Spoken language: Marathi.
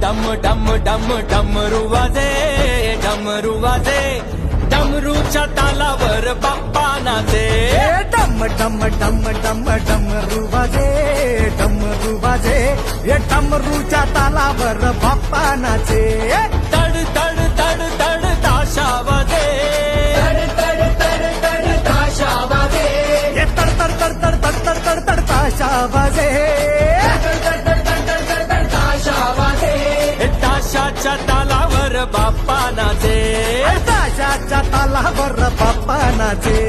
डम डम डम डमरू वाजे, डमरू वाजे, डमरूच्या तालावर बाप्पा नाचे. डम डम डम डम डमरू वाजे, डमरू वाजे, हे डमरूच्या तालावर बाप्पा नाचे. तड तड तड तड ताशा वाजे, तड तड तड तड ताशा वाजे, हे तड तड तड तड तड तड तड तड ताशा वाजे. ताशाच्या तालावर बाप्पा नाचे, ताशाच्या तालावर बाप्पा नाचे.